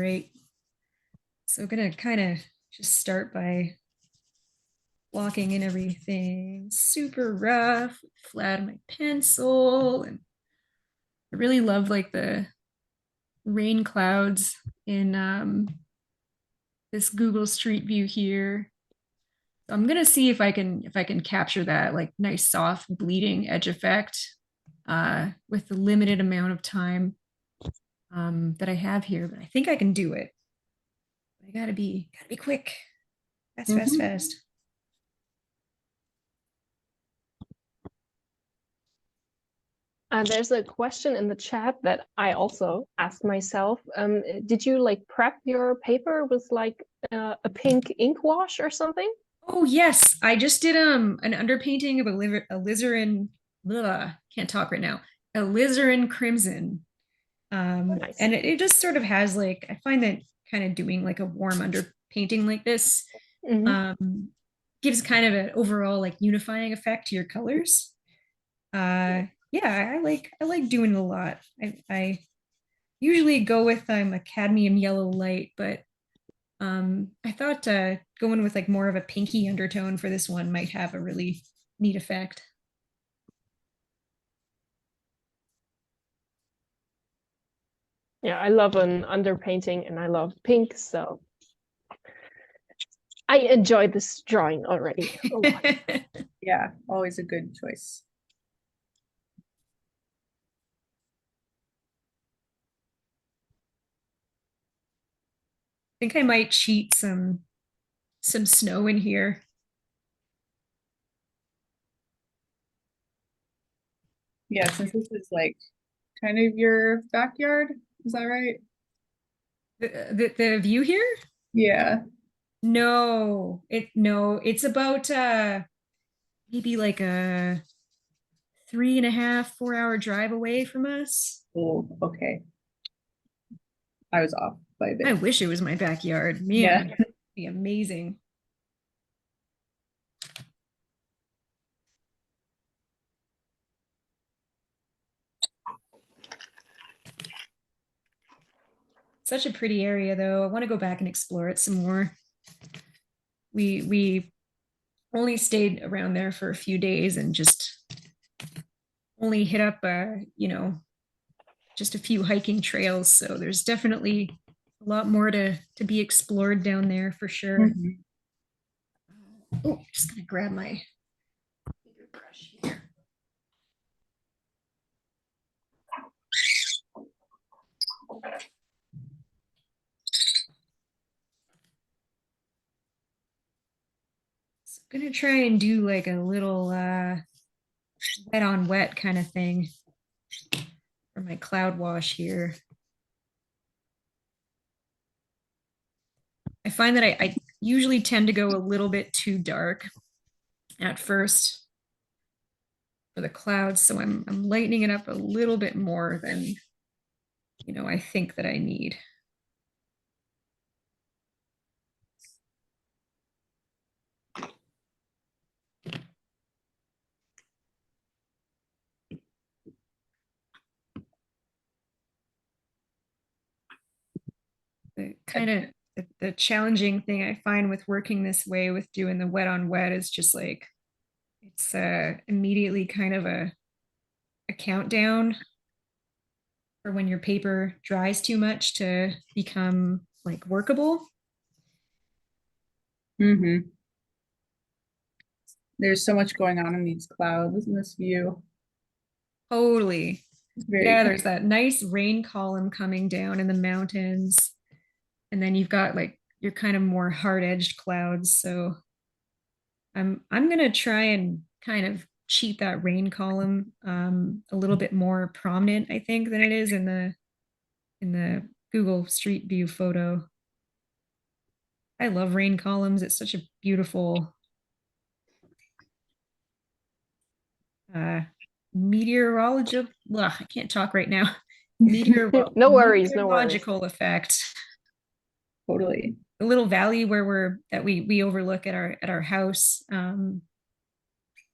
right. So I'm gonna kind of just start by blocking in everything super rough, flat on my pencil. And I really love like the rain clouds in this Google Street View here. So I'm gonna see if I can capture that like nice soft bleeding edge effect with the limited amount of time that I have here. But I think I can do it. I gotta be quick. Fast, fast, Mhm. fast. There's a question in the chat that I also asked myself. Did you like prep your paper with like a pink ink wash or something? Oh yes, I just did an underpainting of alizarin. Blah, can't talk right now. Alizarin crimson. Nice. And it just sort of has like I find that kind of doing like a warm underpainting like this Mhm. gives kind of an overall like unifying effect to your colors. Yeah, I like doing it a lot. I usually go with a cadmium yellow light, but I thought going with like more of a pinky undertone for this one might have a really neat effect. Yeah, I love an underpainting and I love pink, so I enjoyed this drawing already a lot. Yeah, always a good choice. Think I might cheat some snow in here. Yeah, since this is like kind of your backyard, is that right? The view here? Yeah. No, it's about maybe like a 3.5, 4 hour drive away from us. Oh, okay. I was off by a I bit. wish it was my backyard. Yeah. Man, it'd be amazing. Such a pretty area though. I want to go back and explore it some more. We only stayed around there for a few days and just only hit up just a few hiking trails. So there's definitely a lot more to be explored down there for sure. Mhm. Oh, just gonna grab my bigger brush here. So I'm gonna try and do like a little wet on wet kind of thing for my cloud wash here. I find that I usually tend to go a little bit too dark at first for the clouds, so I'm lightening it up a little bit more than I think that I need. The kind of the challenging thing I find with working this way with doing the wet on wet is just like it's immediately kind of a countdown for when your paper dries too much to become like workable. Mhm. There's so much going on in these clouds in this view. Totally. It's very Yeah, kind there's that nice rain column coming down in the mountains. And then you've got like your kind of more hard-edged clouds. So I'm gonna try and kind of cheat that rain column a little bit more prominent, I think, than it is in the Google Street View photo. I love rain columns. It's such a beautiful uh meteorological. Ugh, I can't talk right now. No worries, no worries. Meteorological effect. totally. The little valley where we overlook at our house.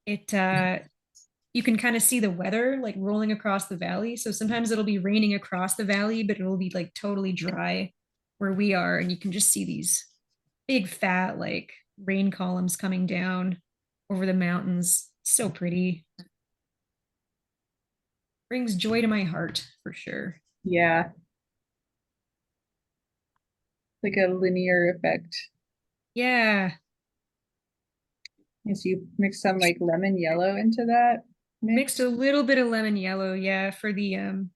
It You can kind of see the weather like rolling across the valley. So sometimes it'll be raining across the valley, but it'll be like totally dry where we are, and you can just see these big fat like rain columns coming down over the mountains. So pretty. Brings joy to my heart for sure. Yeah. Like a linear effect. Yeah. As you mix some like lemon yellow into that Mixed mix. a little bit of lemon yellow, yeah, for the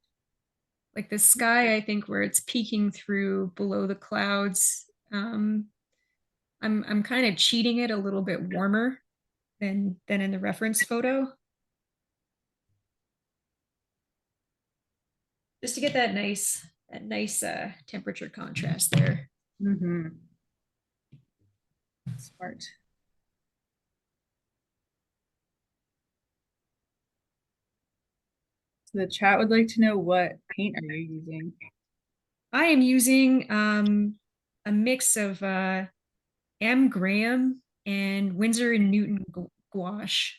like the sky, I think where it's peeking through below the clouds. I'm kind of cheating it a little bit warmer than in the reference photo. Just to get that nice temperature contrast there. Mm-hmm. Smart. So the chat would like to know, what paint are you using? I am using a mix of M.Graham and Winsor+Newton gouache.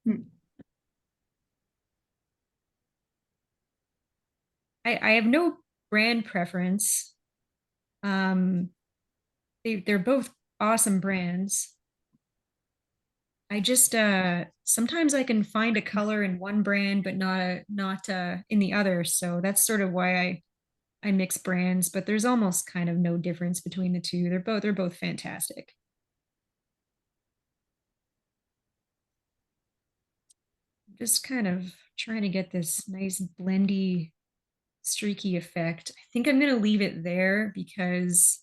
Hmm. I have no brand preference. Um, they're both awesome brands. I just sometimes I can find a color in one brand but not in the other. So that's sort of why I mix brands, but there's almost kind of no difference between the two. They're both fantastic. Just kind of trying to get this nice blendy, streaky effect. I think I'm gonna leave it there because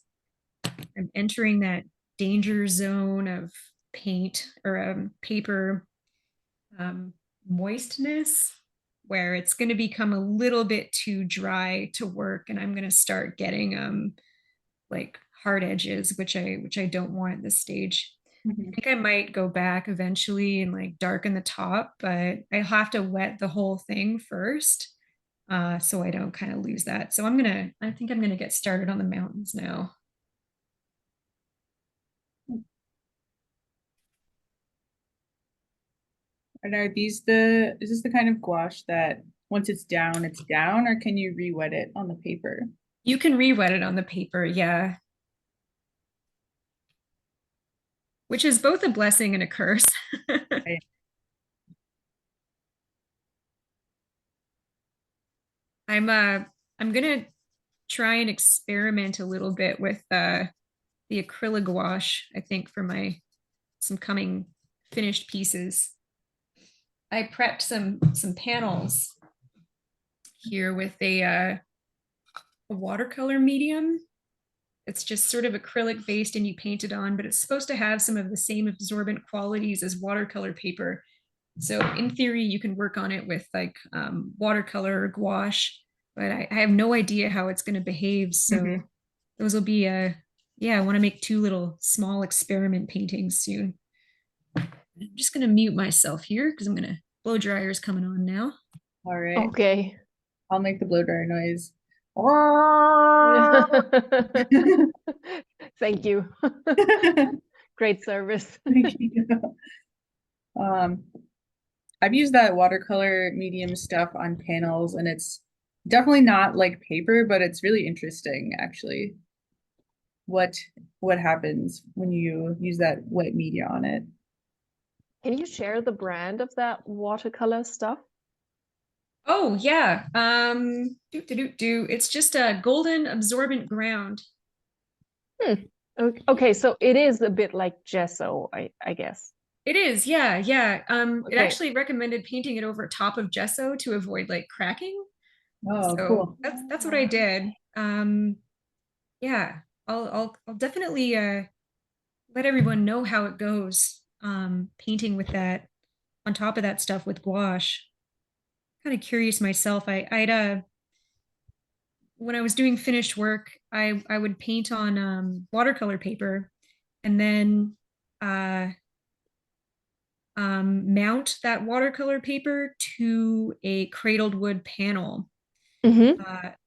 I'm entering that danger zone of paint or paper moistness where it's going to become a little bit too dry to work, and I'm going to start getting like hard edges, which I don't want at this stage. I Mhm. think I might go back eventually and like darken the top, but I have to wet the whole thing first, so I don't kind of lose that. So I think I'm gonna get started on the mountains now. And is this the kind of gouache that once it's down, or can you re-wet it on the paper? You can re-wet it on the paper, yeah, which is both a blessing and a curse. Right. I'm gonna try and experiment a little bit with the acrylic gouache, I think, for my some coming finished pieces. I prepped some panels here with a watercolor medium. It's just sort of acrylic based and you paint it on, but it's supposed to have some of the same absorbent qualities as watercolor paper. So in theory, you can work on it with like watercolor or gouache, but I have no idea how it's going to behave. Mhm. So those will be yeah, I want to make two little small experiment paintings soon. I'm just going to mute myself here because I'm going to blow dryers coming on now. All right. Okay. I'll make the blow dryer noise. Thank you. Great service. Thank you. Um, I've used that watercolor medium stuff on panels, and it's definitely not like paper, but it's really interesting actually. What what happens when you use that wet media on it? Can you share the brand of that watercolor stuff? Oh yeah. It's just a golden absorbent ground. Hmm. Okay, so it is a bit like gesso, I guess. It is, yeah, yeah. It Okay. actually recommended painting it over top of gesso to avoid like cracking. Oh, So cool. that's what I did. Yeah, I'll definitely let everyone know how it goes. Painting with that on top of that stuff with gouache. Kind of curious myself. I'd when I was doing finished work, I would paint on watercolor paper and then uh, mount that watercolor paper to a cradled wood panel. Mm-hmm.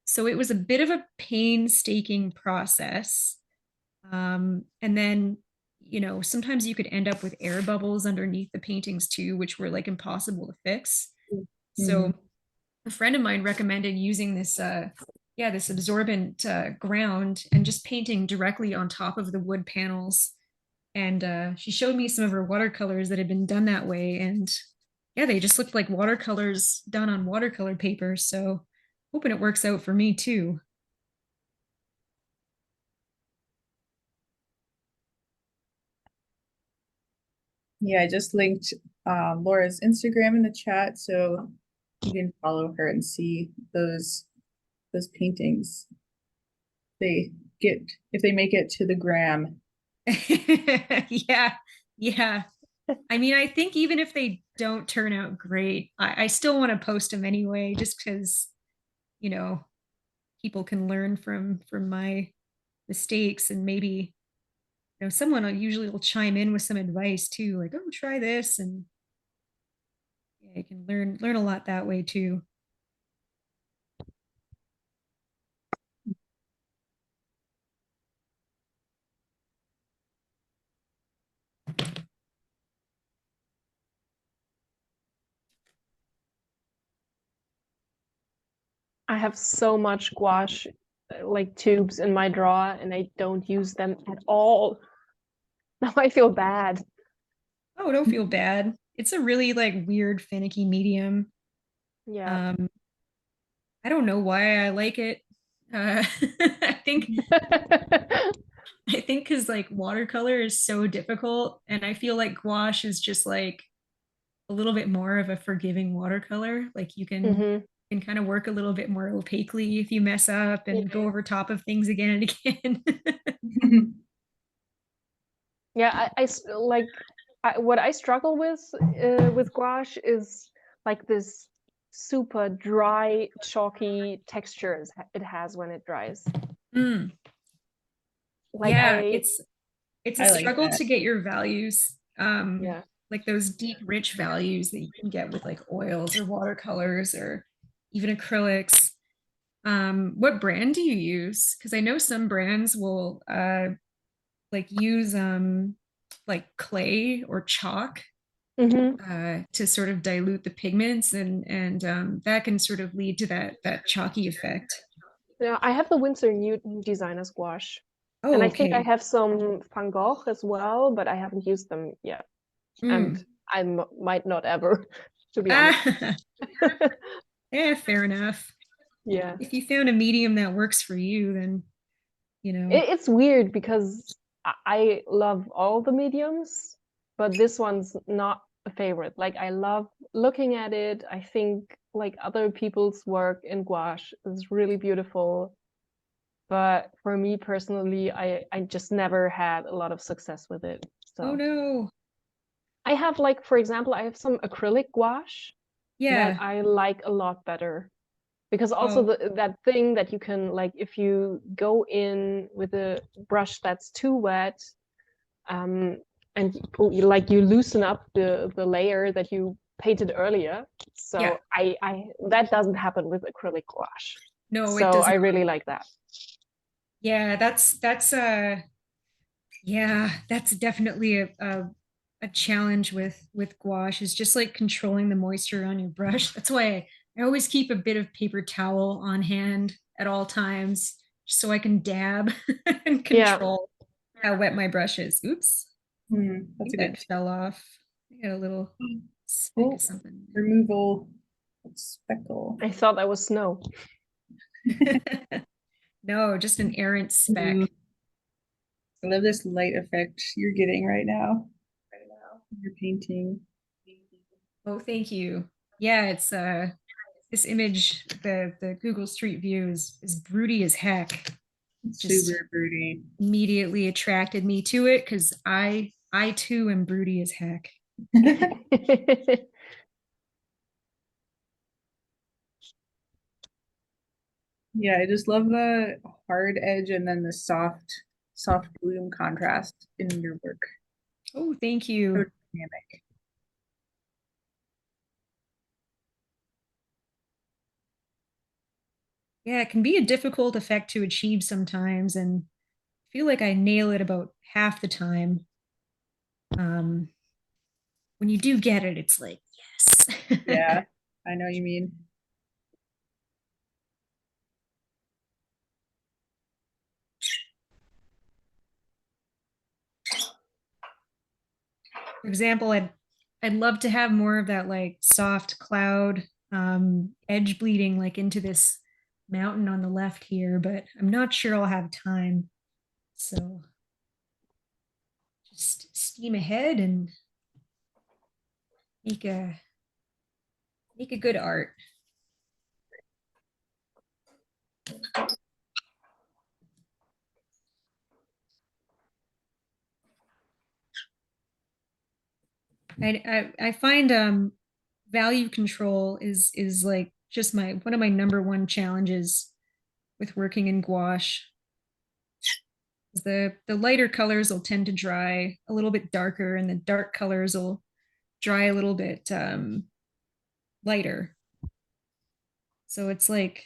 So it was a bit of a painstaking process. And then, sometimes you could end up with air bubbles underneath the paintings too, which were like impossible to fix. Mhm. So a friend of mine recommended using this yeah, this absorbent ground and just painting directly on top of the wood panels. And she showed me some of her watercolors that had been done that way. And yeah, they just looked like watercolors done on watercolor paper. So hoping it works out for me too. Yeah, I just linked Laura's Instagram in the chat, so you can follow her and see those paintings. They get if they make it to the gram. Yeah, yeah. I mean, I think even if they don't turn out great, I still want to post them anyway, just because, you know, people can learn from my mistakes and maybe, someone usually will chime in with some advice too, like, oh, try this, and yeah, you can learn a lot that way too. I have so much gouache like tubes in my drawer and I don't use them at all. Now I feel bad. Oh, don't feel bad. It's a really like weird, finicky medium. Yeah. Um, I don't know why I like it. I think I think because like watercolor is so difficult, and I feel like gouache is just like a little bit more of a forgiving watercolor. Like you Hmm. can kind of work a little bit more opaquely if you mess up and go Yeah. over top of things again and again. Yeah, like what I struggle with gouache is like this super dry, chalky textures it has when it dries. Mm, Like yeah, I, it's a I like struggle that. to get your values. yeah. Like those deep, rich values that you can get with like oils or watercolors or even acrylics. What brand do you use? Because I know some brands will like use like clay or chalk Hmm. to sort of dilute the pigments, and that can sort of lead to that chalky effect. Yeah, I have the Winsor+Newton designer's gouache. And Oh, I think I okay. have some Van Gogh as well, but I haven't used them yet. And Mm. I might not ever, to be honest. Ah, yeah, fair enough. Yeah. If you found a medium that works for you, then It's weird because I love all the mediums, but this one's not a favorite. Like I love looking at it. I think like other people's work in gouache is really beautiful. But for me personally, I just never had a lot of success with it. oh So no, I have like, for example, I have some acrylic gouache that yeah, I like a lot better because also oh that thing that you can like if you go in with a brush that's too wet, um and like you loosen up the layer that you painted earlier. yeah, So I that doesn't happen with acrylic gouache, no, it so does I not. really like that. Yeah, that's yeah, that's definitely a challenge with gouache, is just like controlling the moisture on your brush. That's why I always keep a bit of paper towel on hand at all times, just so I can dab and Yeah. control how wet my brush is. Oops, I That's think a good that fell off. I got a little tip. speck Oh, of something. removal speckle. I thought that was snow. No, just an errant Mm, speck. I love this light effect you're getting right now. You're painting. Oh, thank you. Yeah, it's this image, the Google Street View is broody as heck. Just Super broody. immediately attracted me to it because I too am broody as heck. Yeah, I just love the hard edge and then the soft bloom contrast in your work. Oh, thank So you. dynamic. Yeah, it can be a difficult effect to achieve sometimes, and I feel like I nail it about half the time. Um, when you do get it, it's like, yes. Yeah, I know you mean. For example, I'd love to have more of that like soft cloud edge bleeding like into this mountain on the left here, but I'm not sure I'll have time. So just steam ahead and make a good art. I find value control is like just my one of my number one challenges with working in gouache. The lighter colors will tend to dry a little bit darker, and the dark colors will dry a little bit lighter. So it's like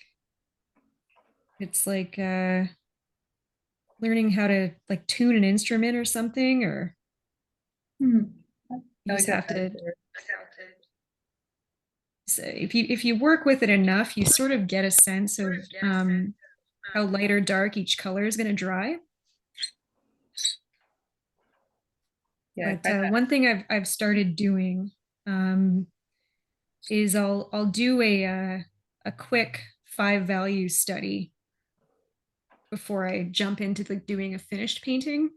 learning how to like tune an instrument or something, or Hmm. you I just like have that to. metaphor. So if you work with it enough, you sort of get a sense of how light or dark each color is going to dry. Yeah, I But find that. one thing I've started doing um, is I'll do a quick 5 value study before I jump into like doing a finished painting,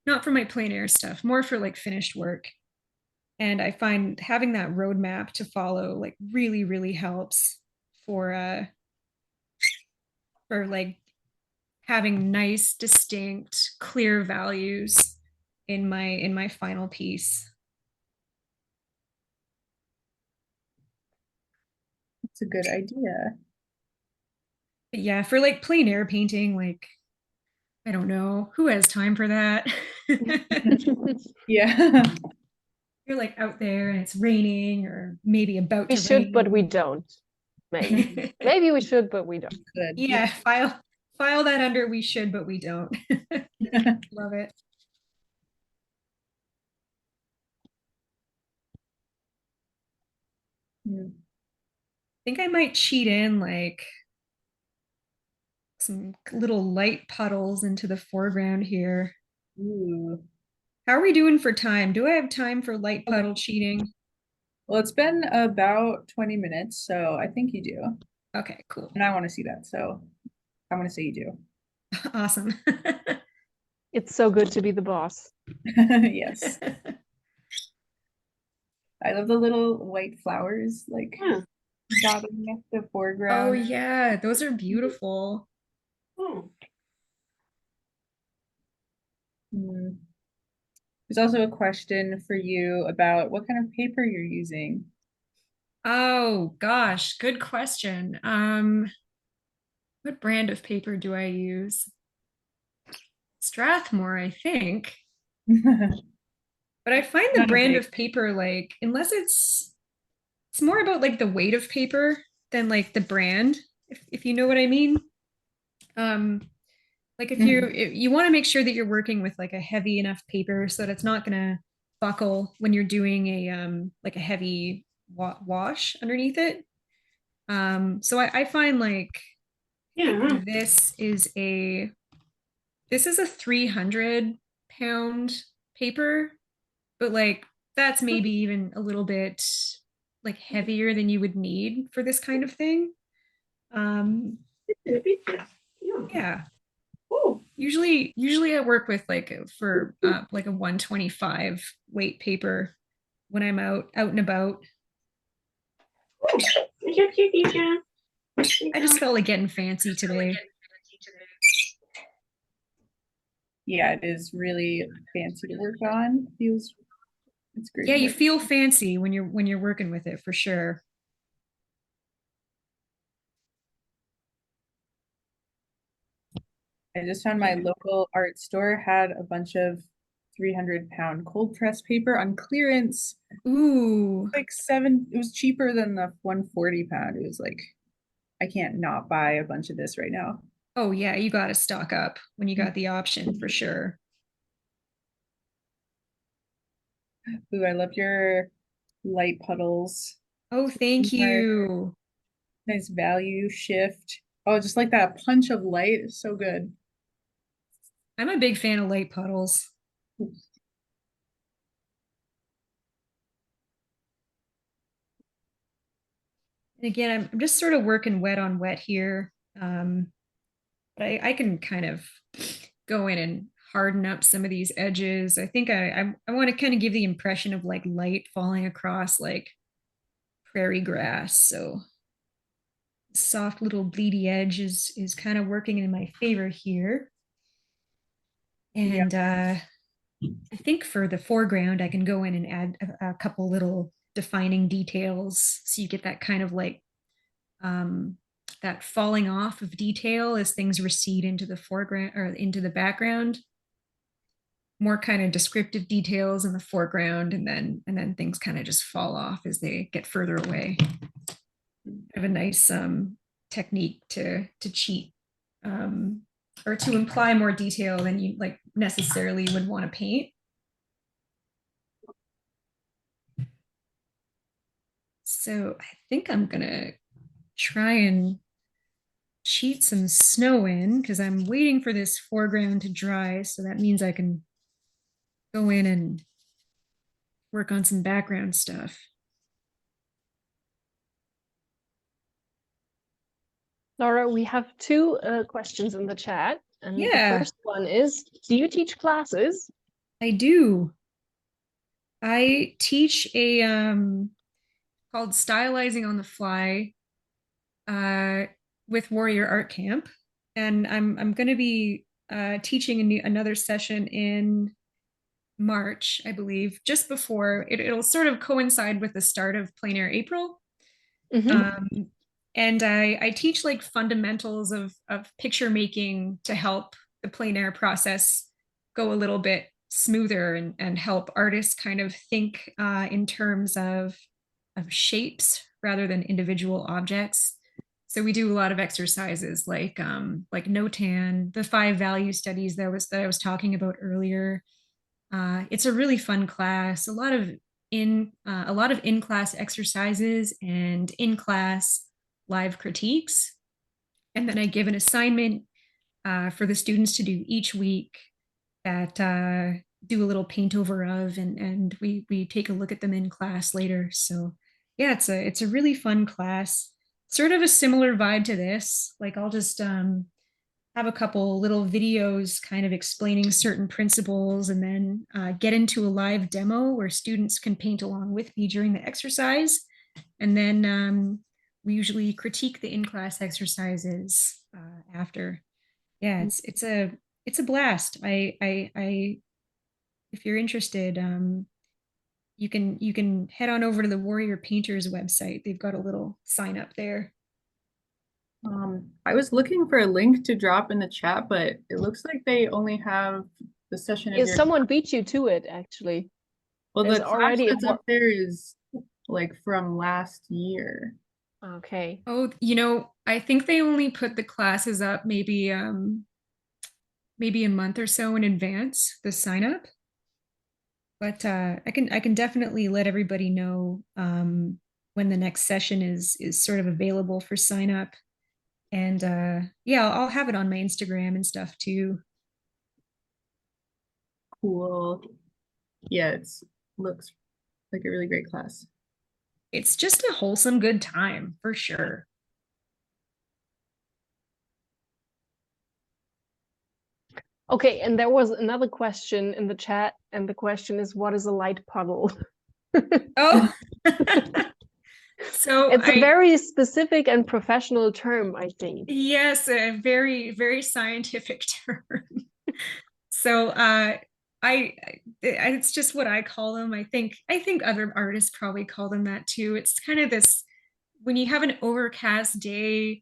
not for my plein air stuff, more for like finished work. And I find having that roadmap to follow like really helps for like having nice, distinct, clear values in my final piece. It's a good idea. But yeah, for like plein air painting, like I don't know who has time for that. Yeah. You're like out there and it's raining or maybe about We to should, but we rain. don't. Maybe. Maybe we should, but we don't. Good. Yeah, file that under we should, but we don't. Love it. Hmm. Think I might cheat in like some little light puddles into the foreground here. Ooh. How are we doing for time? Do I have time for light puddle cheating? Well, it's been about 20 minutes, so I think you do. Okay, cool. And I want to see that, so I'm gonna say you do. Awesome. It's so good to be the boss. Yes. I love the little white flowers like Yeah. dotting the Oh foreground. yeah, those are beautiful. Hmm. Hmm. There's also a question for you about what kind of paper you're using. Oh gosh, good question. What brand of paper do I use? Strathmore, I think. But I find the Not a brand big. of paper like unless it's more about like the weight of paper than like the brand, if you know what I mean. Um, like if you want to make sure that you're working with like a heavy enough paper so that it's not gonna buckle when you're doing a like a heavy wash underneath it. So I find like I Yeah. think this is a 300 pound paper, but like that's maybe even a little bit like heavier than you would need for this kind of thing. Um, yeah. Usually I work with like for like a 125 weight paper when I'm out and about. I just felt like getting fancy today. Yeah, it is really fancy to work on. Feels it's great Yeah, to you work. feel fancy when you're working with it for sure. I just found my Yeah. local art store had a bunch of 300-pound cold press paper on clearance. Ooh. Like seven, it was cheaper than the 140 pound. It was like, I can't not buy a bunch of this right now. Oh yeah, you got to stock up when you got the option for sure. Ooh, I love your light puddles. Oh, thank More you. nice value shift. Oh, just like that punch of light is so good. I'm a big fan of light puddles. again, I'm just sort of working wet on wet here. But I can kind of go in and harden up some of these edges. I think I want to kind of give the impression of like light falling across like prairie grass. So soft little bleedy edge is kind of working in my favor here. Yeah. And I think for the foreground, I can go in and add a couple little defining details. So you get that kind of like that falling off of detail as things recede into the foreground or into the background. More kind of descriptive details in the foreground, and then things kind of just fall off as they get further away. I have a nice technique to cheat or to imply more detail than you like necessarily would want to paint. So I think I'm gonna try and cheat some snow in because I'm waiting for this foreground to dry. So that means I can go in and work on some background stuff. Laura, we have two questions in the chat. And the Yeah, first one is, do you teach classes? I do. I teach a called Stylizing on the Fly uh, with Warrior Art Camp, and I'm going to be teaching another session in March, I believe, just before it'll sort of coincide with the start of Plein Air April. Mm-hmm. Um, and I teach like fundamentals of picture making to help the plein air process go a little bit smoother and help artists kind of think in terms of shapes rather than individual objects. So we do a lot of exercises like NOTAN, the 5 value studies that I was talking about earlier. It's a really fun class. A lot of in class exercises and in class live critiques, and then I give an assignment for the students to do each week that do a little paint over of, and we take a look at them in class later. So yeah, it's a really fun class. Sort of a similar vibe to this. Like I'll just have a couple little videos kind of explaining certain principles and then get into a live demo where students can paint along with me during the exercise. And then we usually critique the in-class exercises after. Yeah, it's a blast. I if you're interested, you can head on over to the Warrior Painters website. They've got a little sign up there. I was looking for a link to drop in the chat, but it looks like they only have the session of Is your. someone beat you to it, actually? Well, There's the class already a that's up there is like from last year. Okay. Oh, I think they only put the classes up maybe a month or so in advance, the sign up. But I can definitely let everybody know when the next session is sort of available for sign up. And yeah, I'll have it on my Instagram and stuff too. Cool. Yeah, looks like a really great class. It's just a wholesome good time for sure. Okay, and there was another question in the chat, and the question is, what is a light puddle? Oh, so It's a very specific and professional term, I think. yes, a very, very scientific term. So it's just what I call them. I think other artists probably call them that too. It's kind of this when you have an overcast day,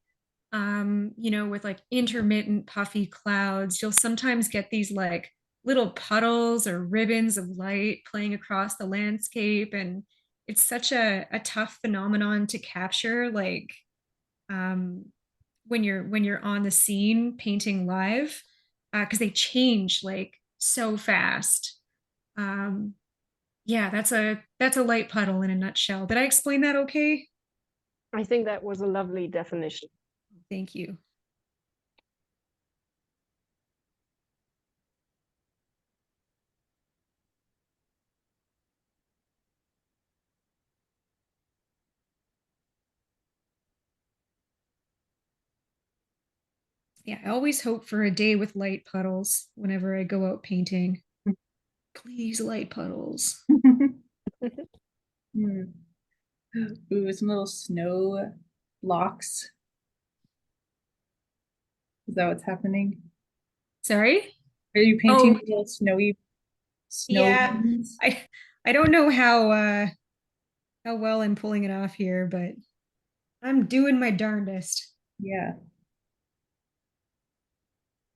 with like intermittent puffy clouds, you'll sometimes get these like little puddles or ribbons of light playing across the landscape. And it's such a tough phenomenon to capture, like um, when you're on the scene painting live, because they change like so fast. Um, yeah, that's a light puddle in a nutshell. Did I explain that okay? I think that was a lovely definition. Thank you. Yeah, I always hope for a day with light puddles whenever I go out painting. Please, light puddles. Hmm. Ooh, some little snow blocks. Is that what's happening? Sorry? Are you painting Oh, little snowy snow yeah. lines? I don't know how well I'm pulling it off here, but I'm doing my darndest. Yeah.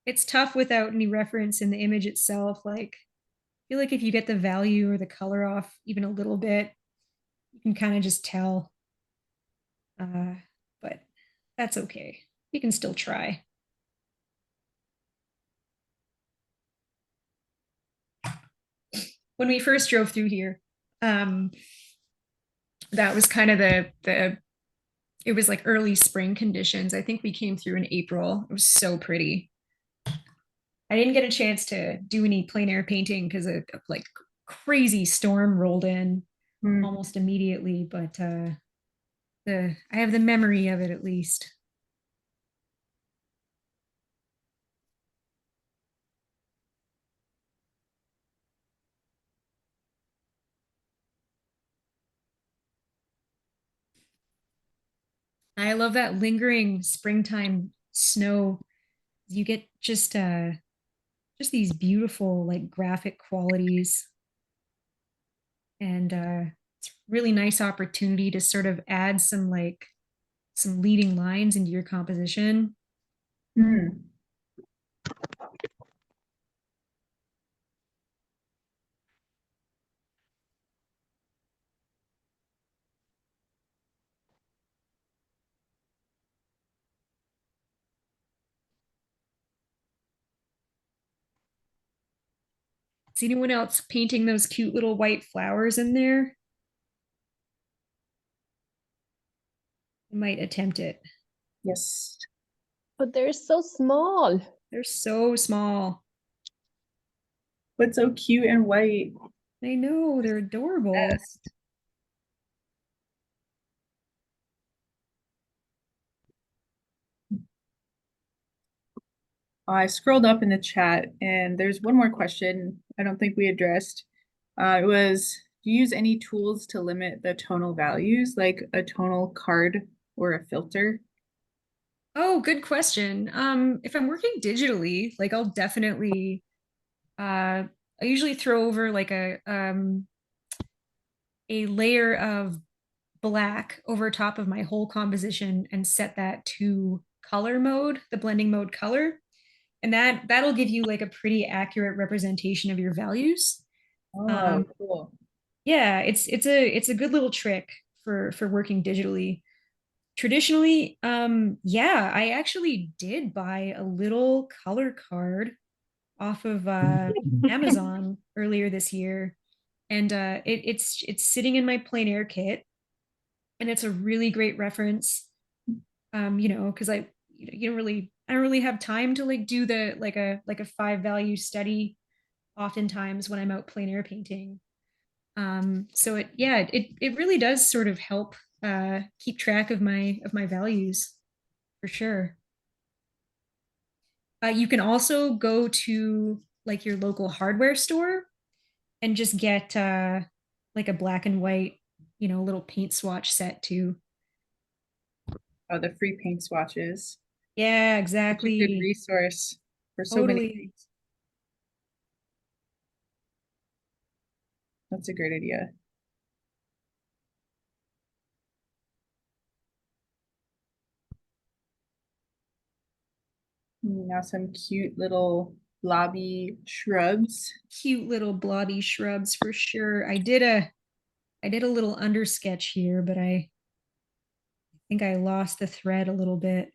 It's tough without any reference in the image itself. Like, I feel like if you get the value or the color off even a little bit, you can kind of just tell. Uh, but that's okay. You can still try. When we first drove through here, um, that was kind of the it was like early spring conditions. I think we came through in April. It was so pretty. I didn't get a chance to do any plein air painting because a like crazy storm rolled in Hmm. almost immediately, but the I have the memory of it at least. I love that lingering springtime snow. You get just these beautiful like graphic qualities, and it's really nice opportunity to sort of add some leading lines into your composition. Hmm. Is anyone else painting those cute little white flowers in there? I might attempt it. Yes. But they're so small. They're so small. But so cute and white. I know, they're adorable. Best. I scrolled up in the chat and there's one more question I don't think we addressed. It was, do you use any tools to limit the tonal values, like a tonal card or a filter? Oh, good question. If I'm working digitally, like I'll definitely I usually throw over like a layer of black over top of my whole composition and set that to color mode, the blending mode color. And that'll give you like a pretty accurate representation of your values. Oh, Um, cool. yeah, it's a good little trick for working digitally. Traditionally, yeah, I actually did buy a little color card off of Amazon earlier this year, and it's sitting in my plein air kit, and it's a really great reference. Because I don't really have time to like do the like a five value study oftentimes when I'm out plein air painting. So it really does sort of help keep track of my values for sure. You can also go to like your local hardware store and just get like a black and white, little paint swatch set too. Oh, the free paint swatches. Yeah, Such a good exactly. resource for so many Totally. things. That's a great idea. Now some cute little blobby shrubs. Cute little blobby shrubs for sure. I did a little under sketch here, but I think I lost the thread a little bit.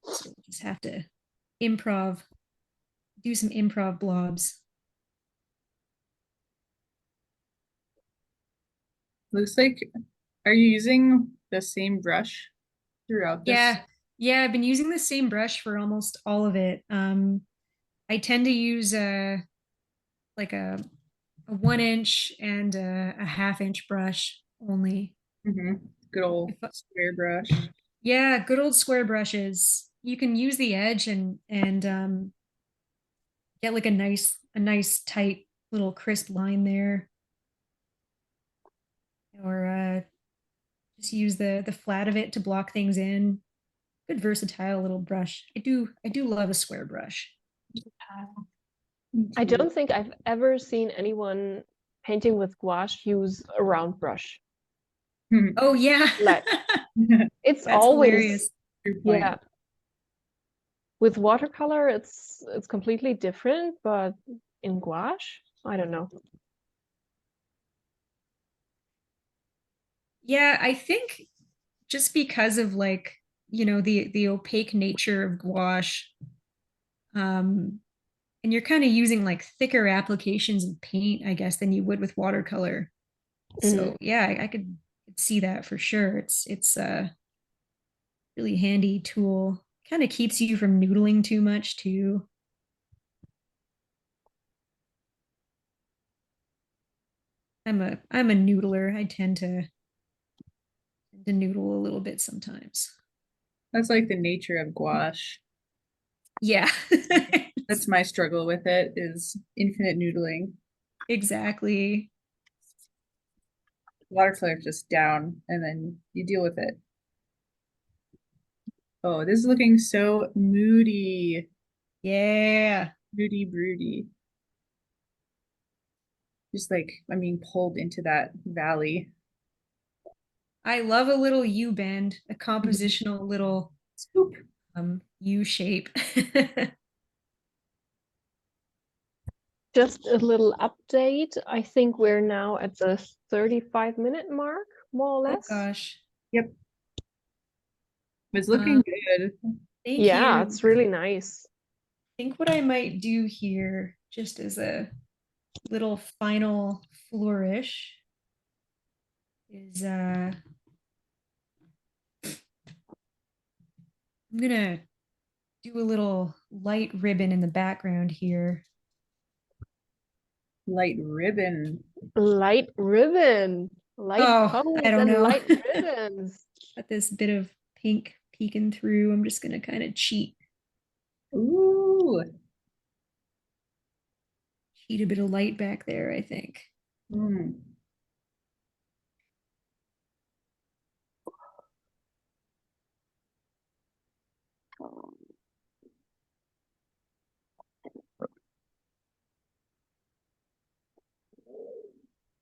So just have to improv, do some improv blobs. Looks like, are you using the same brush throughout this? Yeah, yeah, I've been using the same brush for almost all of it. I tend to use like a a 1 inch and a half-inch brush only. Good old If, square brush. yeah, good old square brushes. You can use the edge and get like a nice tight little crisp line there, or just use the flat of it to block things in. Good versatile little brush. I do love a square brush. I don't think I've ever seen anyone painting with gouache use a round brush. Oh yeah. Like it's That's always, hilarious. Good point. yeah. With watercolor, it's completely different, but in gouache, I don't know. Yeah, I think just because of like, the opaque nature of gouache, um, and you're kind of using like thicker applications of paint, I guess, than you would with watercolor. Mhm. So yeah, I could see that for sure. It's a really handy tool. Kind of keeps you from noodling too much too. I'm a noodler. I tend to noodle a little bit sometimes. That's like the nature of gouache. Yeah. That's my struggle with it is infinite noodling. Exactly. Watercolor just down and then you deal with it. Oh, this is looking so moody. Yeah. Moody broody. Just like I'm being pulled into that valley. I love a little U bend, a compositional little Swoop. U shape. Just a little update. I think we're now at the 35-minute mark, more or Oh less. gosh. Yep. It's Um, looking good. thank Yeah, you. it's really nice. I think what I might do here, just as a little final flourish, is I'm gonna do a little light ribbon in the background here. Light ribbon. Light ribbon, light Oh, I ponies don't and know. light ribbons. Got this bit of pink peeking through. I'm just gonna kind of Ooh. cheat a bit of light back there, I think. Mm.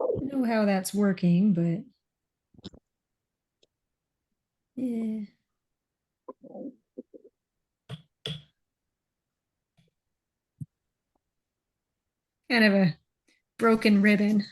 I don't know how that's working, but yeah. Kind of a broken ribbon.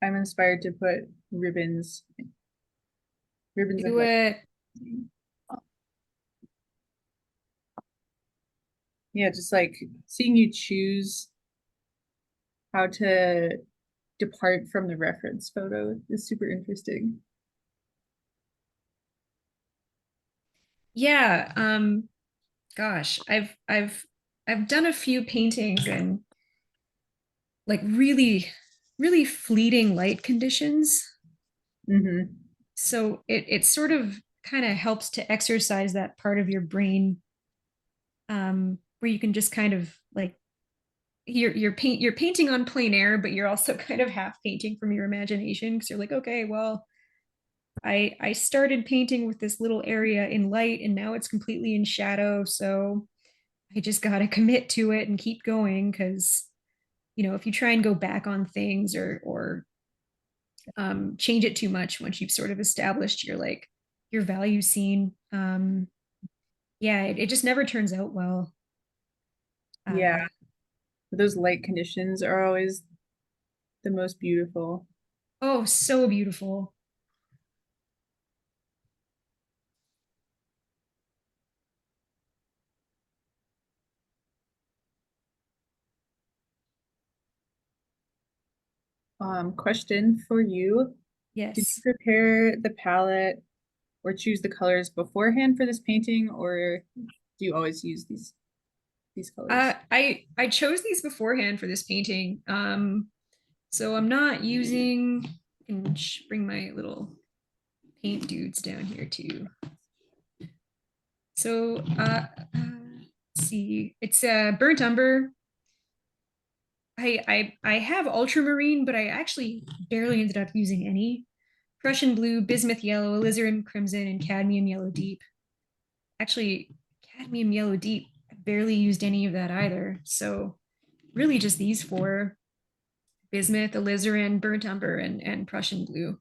I'm inspired to put ribbons of Do like, it. yeah, just like seeing you choose how to depart from the reference photo is super interesting. Yeah. Gosh, I've done a few paintings in like really fleeting light conditions. Mm-hmm. So it sort of kind of helps to exercise that part of your brain, where you can just kind of like you're painting on plein air, but you're also kind of half painting from your imagination because you're like, okay, well, I started painting with this little area in light and now it's completely in shadow, so I just got to commit to it and keep going because if you try and go back on things or change it too much once you've sort of established your value scene, yeah, it just never turns out well. Yeah, uh those light conditions are always the most beautiful. Oh, so beautiful. Question for you. Did you Yes. prepare the palette or choose the colors beforehand for this painting, or do you always use these colors? I chose these beforehand for this painting. So I'm not using, I can bring my little paint dudes down here too. So let's see, it's burnt umber. I have ultramarine, but I actually barely ended up using any. Prussian blue, bismuth yellow, alizarin crimson, and cadmium yellow deep. Actually, cadmium yellow deep, I barely used any of that either. So really just these four: bismuth, alizarin, burnt umber, and Prussian blue.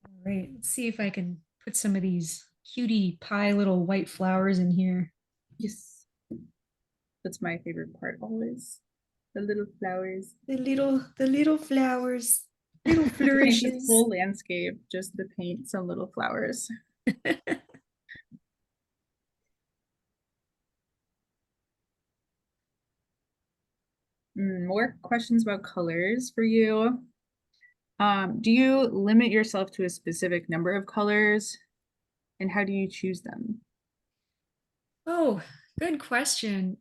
All right, let's see if I can put some of these cutie pie little white flowers in here. Yes, that's my favorite part always. The little flowers. The little flowers, little Paint this flourishes. whole landscape just to paint some little flowers. More questions about colors for you. Do you limit yourself to a specific number of colors, and how do you choose them? Oh, good question.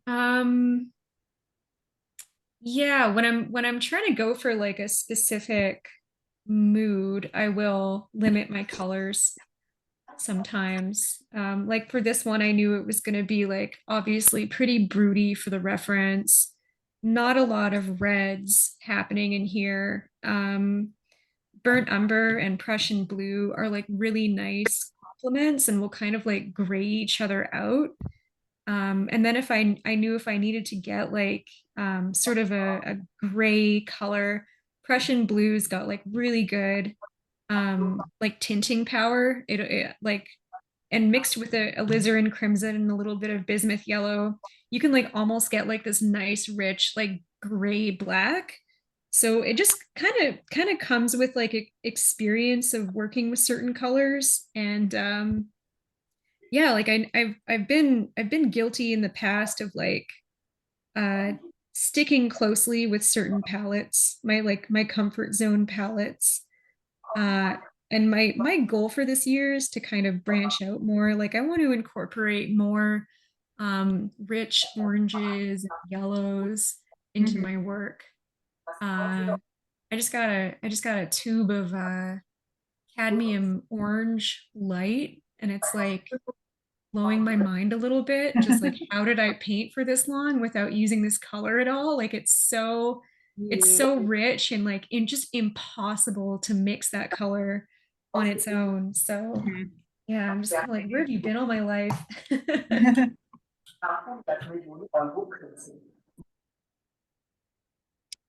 Yeah, when I'm trying to go for like a specific mood, I will limit my colors sometimes. Like for this one, I knew it was going to be like obviously pretty broody for the reference. Not a lot of reds happening in here. Burnt umber and Prussian blue are like really nice complements and will kind of like gray each other out. And then if I knew if I needed to get like sort of a gray color, Prussian blues got like really good like tinting power. It like, and mixed with a alizarin crimson and a little bit of bismuth yellow, you can like almost get like this nice rich like gray black. So it just kind of comes with like experience of working with certain colors. And yeah, like I've been guilty in the past of like uh sticking closely with certain palettes, my comfort zone palettes. uh and my goal for this year is to kind of branch out more. Like I want to incorporate more rich oranges and yellows into Mhm. my work. I just got a tube of cadmium orange light, and it's like blowing my mind a little bit. Just like, how did I paint for this long without using this color at all? Like it's so rich and like just impossible to mix that color on its own. So Mhm. yeah, I'm just kind of like, where have you been all my life?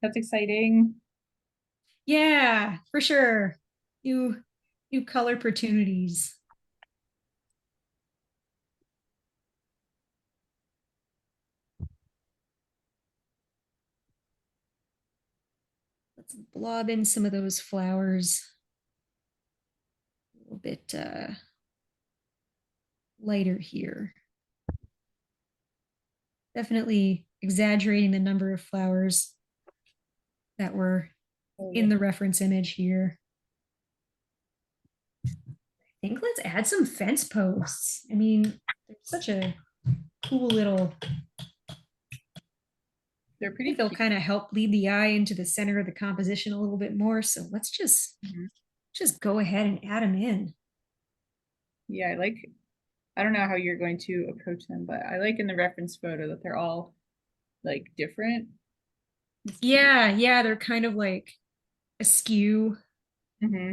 That's exciting. Yeah, for sure. New color opportunities. Let's blob in some of those flowers a little bit lighter here. Definitely exaggerating the number of flowers that were Oh, yeah. in the reference image here. I think let's add some fence posts. I mean, they're such a cool little, They're I pretty think they'll cute. kind of help lead the eye into the center of the composition a little bit more. So let's Mhm. just go ahead and add them in. Yeah, I don't know how you're going to approach them, but I like in the reference photo that they're all like different. It's cute. Yeah, yeah, they're kind of like askew. Hmm.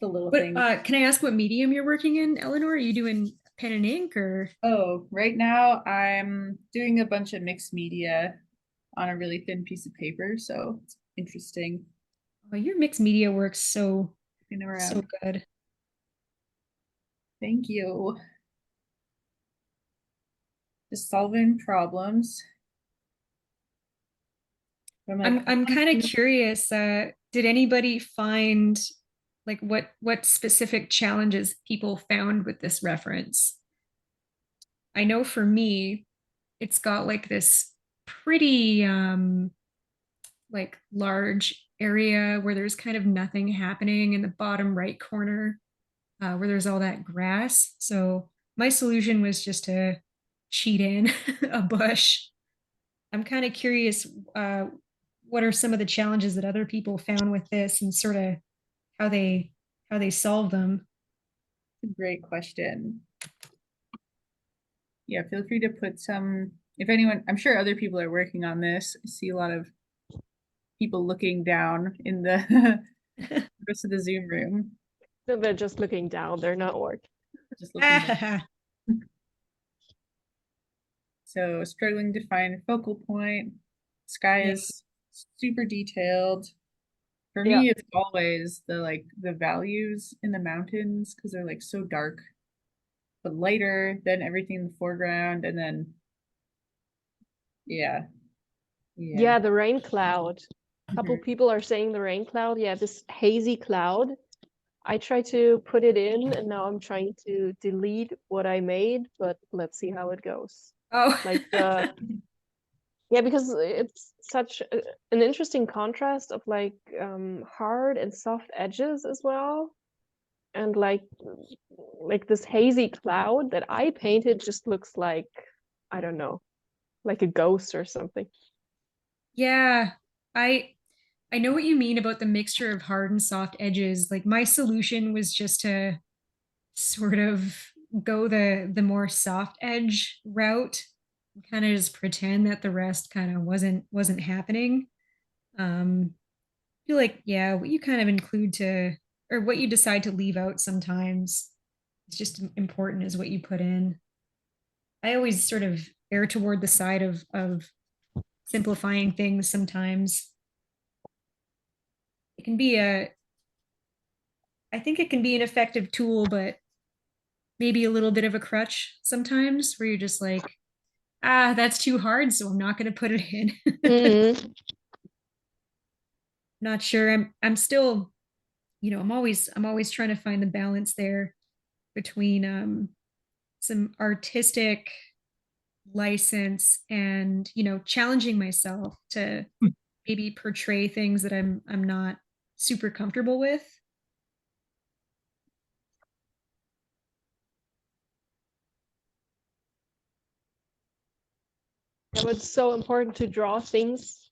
the little But thing. can I ask what medium you're working in, Eleanor? Are you doing pen and ink or? Oh, right now I'm doing a bunch of mixed media on a really thin piece of paper, so it's interesting. Oh, your mixed media works so Looking so around. good. Thank you. Just solving problems. I'm like, I'm kind of curious. Did anybody find like what specific challenges people found with this reference? I know for me, it's got like this pretty like large area where there's kind of nothing happening in the bottom right corner where there's all that grass. So my solution was just to cheat in a bush. I'm kind of curious uh, what are some of the challenges that other people found with this and sort of how they how they solve them. great question. Yeah, feel free to put some, if anyone, I'm sure other people are working on this. I see a lot of people looking down in the rest of the Zoom room, So they're just looking down, they're not working. just looking down. So struggling to find focal point. Sky Yeah. is super detailed. For Yeah. me, it's always the like the values in the mountains because they're like so dark, but lighter than everything in the foreground. And then, yeah, yeah. Yeah, the rain cloud. A couple Mhm. people are saying the rain cloud. Yeah, this hazy cloud. I tried to put it in and now I'm trying to delete what I made, but let's see how it goes. Oh. Like the yeah, because it's such an interesting contrast of like hard and soft edges as well. And like this hazy cloud that I painted just looks like, I don't know, like a ghost or something. Yeah. I I know what you mean about the mixture of hard and soft edges. Like my solution was just to sort of go the more soft edge route, kind of just pretend that the rest kind of wasn't happening. I feel like yeah, what you kind of include to or what you decide to leave out sometimes is just important as what you put in. I always sort of err toward the side of simplifying things sometimes. It can be a I think it can be an effective tool, but maybe a little bit of a crutch sometimes where you're just like, ah, that's too hard, so I'm not going to put it in. Mm. Not sure. I'm still, I'm always trying to find the balance there between some artistic license and, challenging myself to maybe portray things that I'm not super comfortable with. Yeah, but it's so important to draw things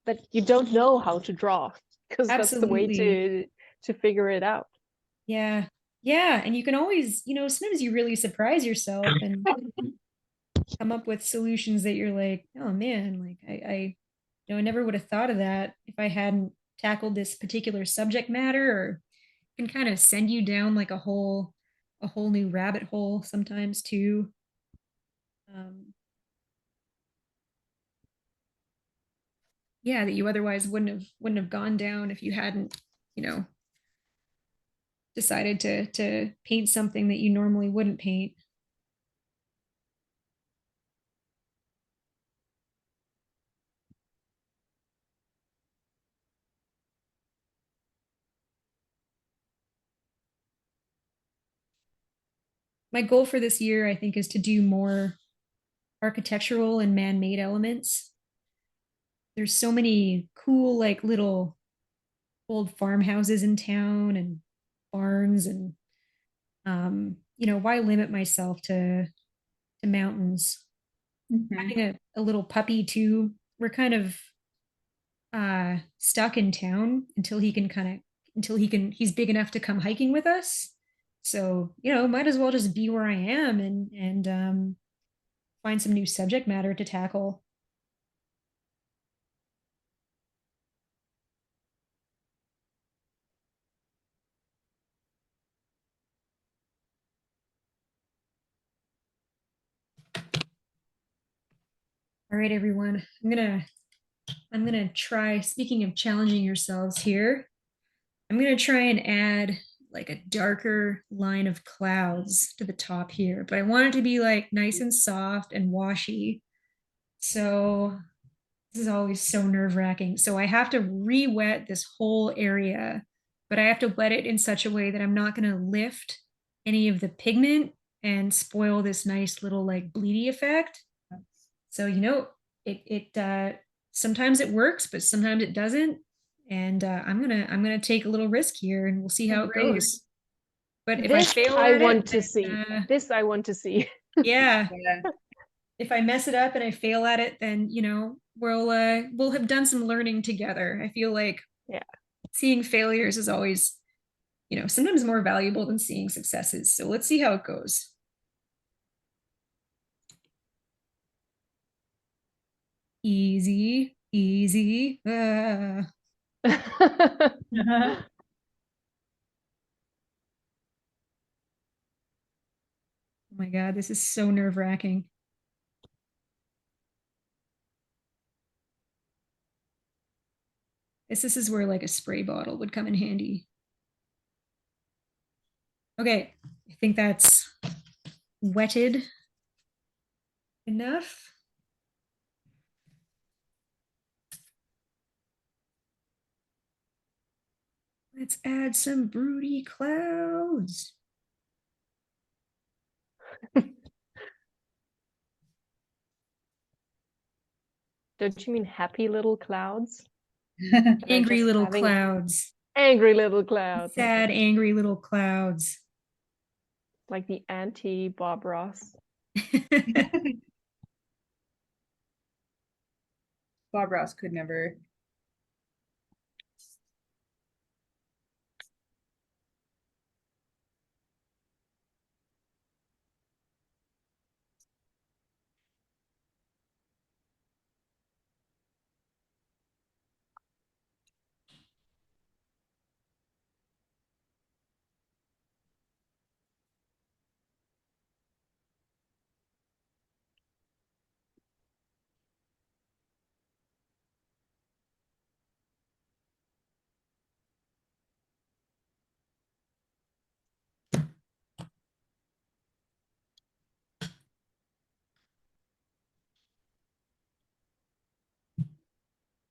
that you don't know how to draw because that's the way Absolutely. to figure it out. Yeah. Yeah. And you can always, sometimes you really surprise yourself and come up with solutions that you're like, oh man, like I never would have thought of that if I hadn't tackled this particular subject matter or can kind of send you down like a whole new rabbit hole sometimes too. Um, yeah, that you otherwise wouldn't have gone down if you hadn't, you know, decided to paint something that you normally wouldn't paint. My goal for this year, I think, is to do more architectural and man-made elements. There's so many cool, like little old farmhouses in town and barns and why limit myself to mountains? Mhm. Having a little puppy too. We're kind of stuck in town until he's big enough to come hiking with us. So, might as well just be where I am and find some new subject matter to tackle. All right, everyone. I'm gonna try, speaking of challenging yourselves here, I'm gonna try and add like a darker line of clouds to the top here, but I want it to be like nice and soft and washy. So this is always so nerve-wracking. So I have to re-wet this whole area, but I have to wet it in such a way that I'm not gonna lift any of the pigment and spoil this nice little like bleedy effect. So it sometimes it works, but sometimes it doesn't. And I'm gonna take a little risk here, and we'll see how it Great. goes. But if I This fail I at it, want to see. then This I want to see. yeah, Yeah. if I mess it up and I fail at it, then we'll have done some learning together. I feel like Yeah. seeing failures is always sometimes more valuable than seeing successes. So let's see how it goes. Easy, easy. Oh my God, this is so nerve-wracking. This is where like a spray bottle would come in handy. Okay, I think that's wetted enough. Let's add some broody clouds. Don't you mean happy little clouds? That are Angry just little having clouds. angry little clouds. Sad, Okay. angry little clouds. Like the anti Bob Ross. Bob Ross could never.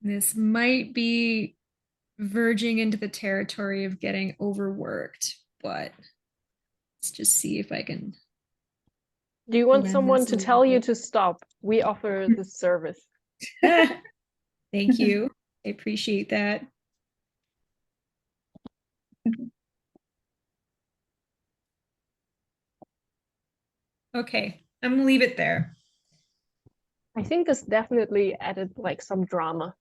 This might be verging into the territory of getting overworked, but let's just see if I can Do you want blend someone this a to little tell you bit. to stop? We offer this service. Thank you. I appreciate that. Okay, I'm gonna leave it there. I think this definitely added like some drama.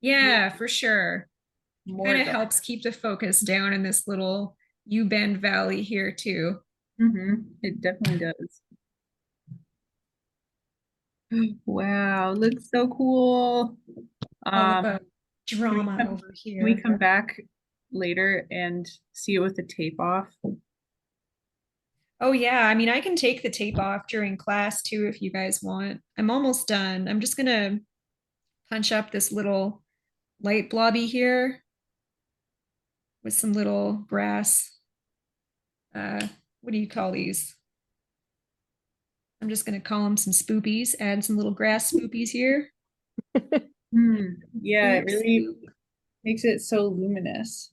Yeah, for sure. More Kind of dark. helps keep the focus down in this little U-bend valley here too. It definitely does. Wow, looks so cool. All Um, about drama over can we here. come back later and see it with the tape off? Oh yeah, I mean I can take the tape off during class too if you guys want. I'm almost done. I'm just gonna punch up this little light blobby here with some little grass. What do you call these? I'm just gonna call them some spoopies. Add some little grass spoopies here. Yeah, it Spoop, really spoop. makes it so luminous.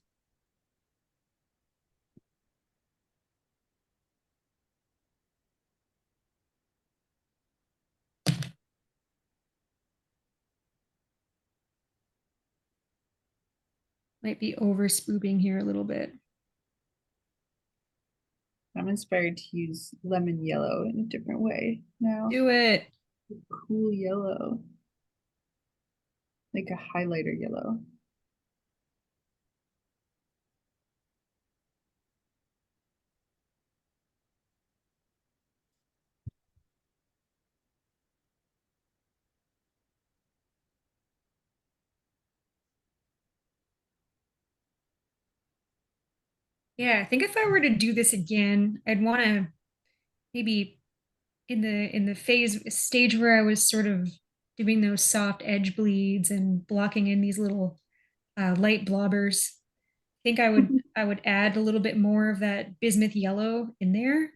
Might be over spooping here a little bit. I'm inspired to use lemon yellow in a different way now. Do it. Cool yellow. Like a highlighter yellow. Yeah, I think if I were to do this again, I'd want to maybe in the phase stage where I was sort of doing those soft edge bleeds and blocking in these little light blobbers. I think I would add a little bit more of that bismuth yellow in there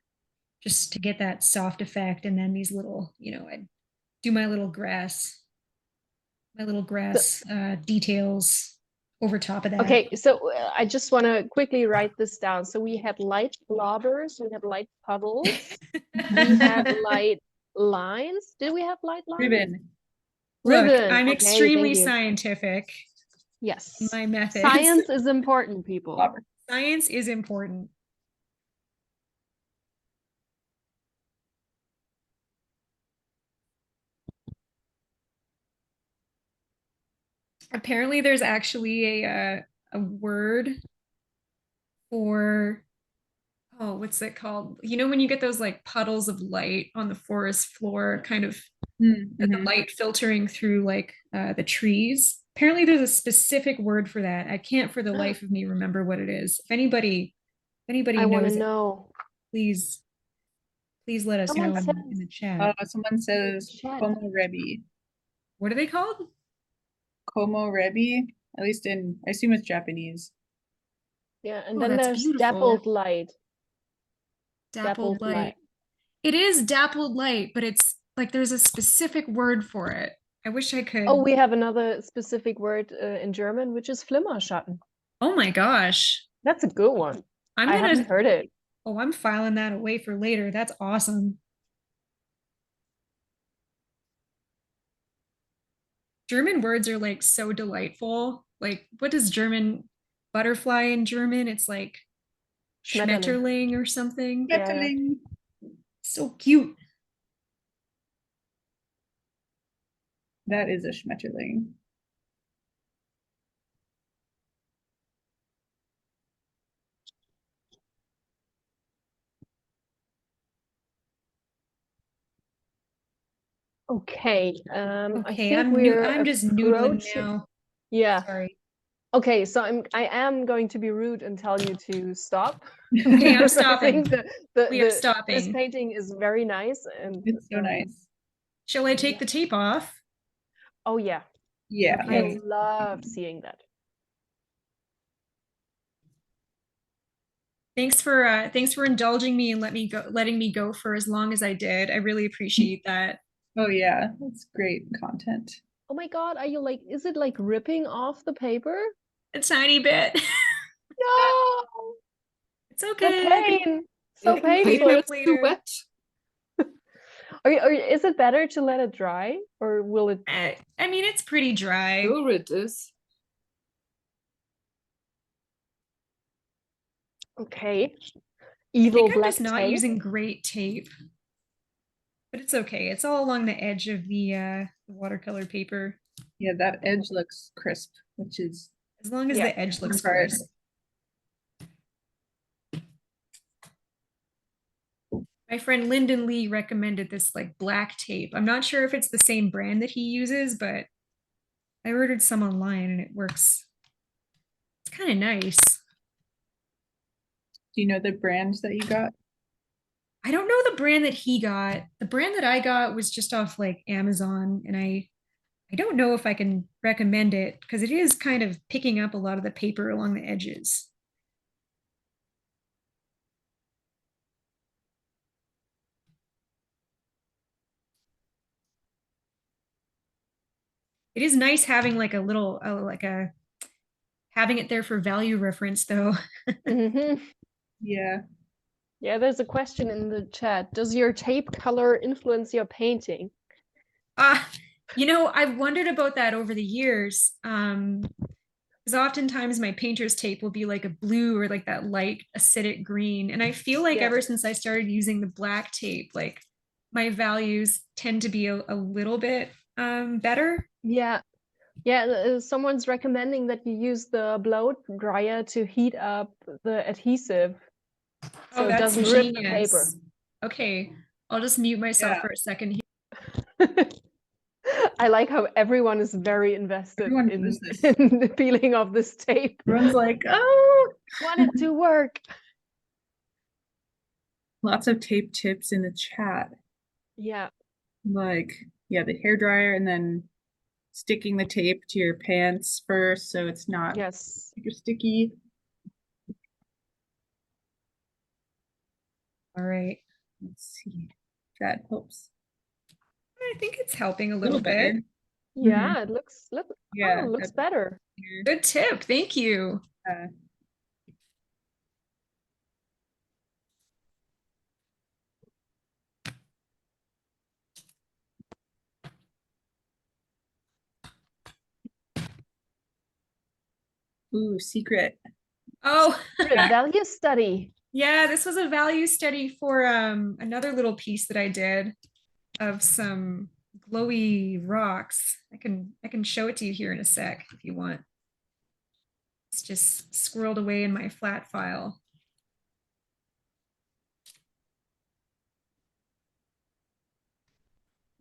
just to get that soft effect. And then these little, I'd do my little So, grass details over top of that. okay, so I just want to quickly write this down. So we had light blobbers, we had light puddles, we had light lines. Did we have light lines? Ribbon. Look, Ribbon. I'm Okay, extremely thank you. scientific in Yes. my methods. Science is important, people. Blobber. Science is important. Apparently, there's actually a word for, oh, what's it called? You know, when you get those like puddles of light on the forest floor, kind of the light filtering through like the trees. Apparently, there's a specific word for that. I can't for the life of me remember what it is. If anybody I want to knows it, know. please let us Someone know said in the chat. Someone says Chat. komorebi. What are they called? Komorebi, at least I assume it's Japanese. Yeah, and Oh, then that's there's beautiful. dappled light. Dappled light. It is dappled light, but it's like there's a specific word for it. I wish I could. Oh, we have another specific word in German, which is Flimmerschatten. Oh my gosh. That's a good one. I haven't heard it. Oh, I'm filing that away for later. That's awesome. German words are like so delightful. Like, what does German butterfly in German? It's like Schmetterling or something. Schmetterling. Yeah. So cute. That is a Schmetterling. Okay. Okay, I think I'm just noodling now. Yeah. Sorry. Okay, so I am going to be rude and tell you to stop. Okay, I'm stopping. We are stopping. This painting is very nice, and it's so nice. Shall I take the tape off? Oh yeah. Yeah. Okay. I love seeing that. Thanks for indulging me and letting me go for as long as I did. I really appreciate that. Oh yeah, that's great content. Oh my God, is it like ripping off the paper? A tiny bit. No! It's okay. The pain. So painful. It's too wet. Or is it better to let it dry, or will it? I mean, it's pretty dry. Sure it is. Okay. I think I'm black just not tape. using great tape, but it's okay. It's all along the edge of the watercolor paper. Yeah, that edge looks crisp, which is as long as the edge looks crisp. My friend Lyndon Lee recommended this like black tape. I'm not sure if it's the same brand that he uses, but I ordered some online and it works. It's kind of nice. Do you know the brand that you got? I don't know the brand that he got. The brand that I got was just off like Amazon, and I don't know if I can recommend it because it is kind of picking up a lot of the paper along the edges. It is nice having like a little having it there for value reference though. Yeah. Yeah, there's a question in the chat. Does your tape color influence your painting? I've wondered about that over the years. Because oftentimes my painter's tape will be like a blue or like that light acidic green. And I feel like ever since I started using the black tape, like my values tend to be a little bit better. Yeah. Yeah, someone's recommending that you use the blow dryer to heat up the adhesive so it doesn't rip the paper. Okay, I'll just mute myself for a second. I like how everyone is very invested in the peeling of this tape. Everyone's like, oh, want it to work. Lots of tape tips in the chat. Yeah. Like, yeah, the hair dryer and then sticking the tape to your pants first so it's not Yes. super sticky. All right. Let's see if that helps. I think it's helping a A little little better. bit. Yeah, it looks Yeah, oh, it looks better. Good tip. Thank you. uh, ooh, secret. Oh, Good value study. yeah, this was a value study for another little piece that I did of some glowy rocks. I can show it to you here in a sec if you want. It's just squirreled away in my flat file.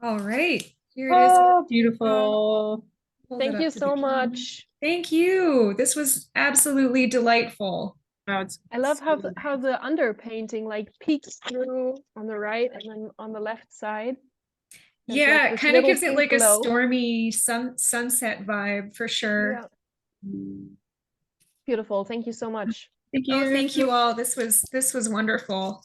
All right, here it is. Oh, beautiful. Hold it Thank up you to the so camera. much. Thank you. This was absolutely delightful. Wow, it's I love so how nice. how the underpainting like peeks through on the right and then on the left side. There's Yeah, like it this kind of little gives it pink like a glow. stormy sunset vibe for sure. Yeah, Mm. beautiful. Thank you so much. Thank Oh, you. thank you all. This was wonderful.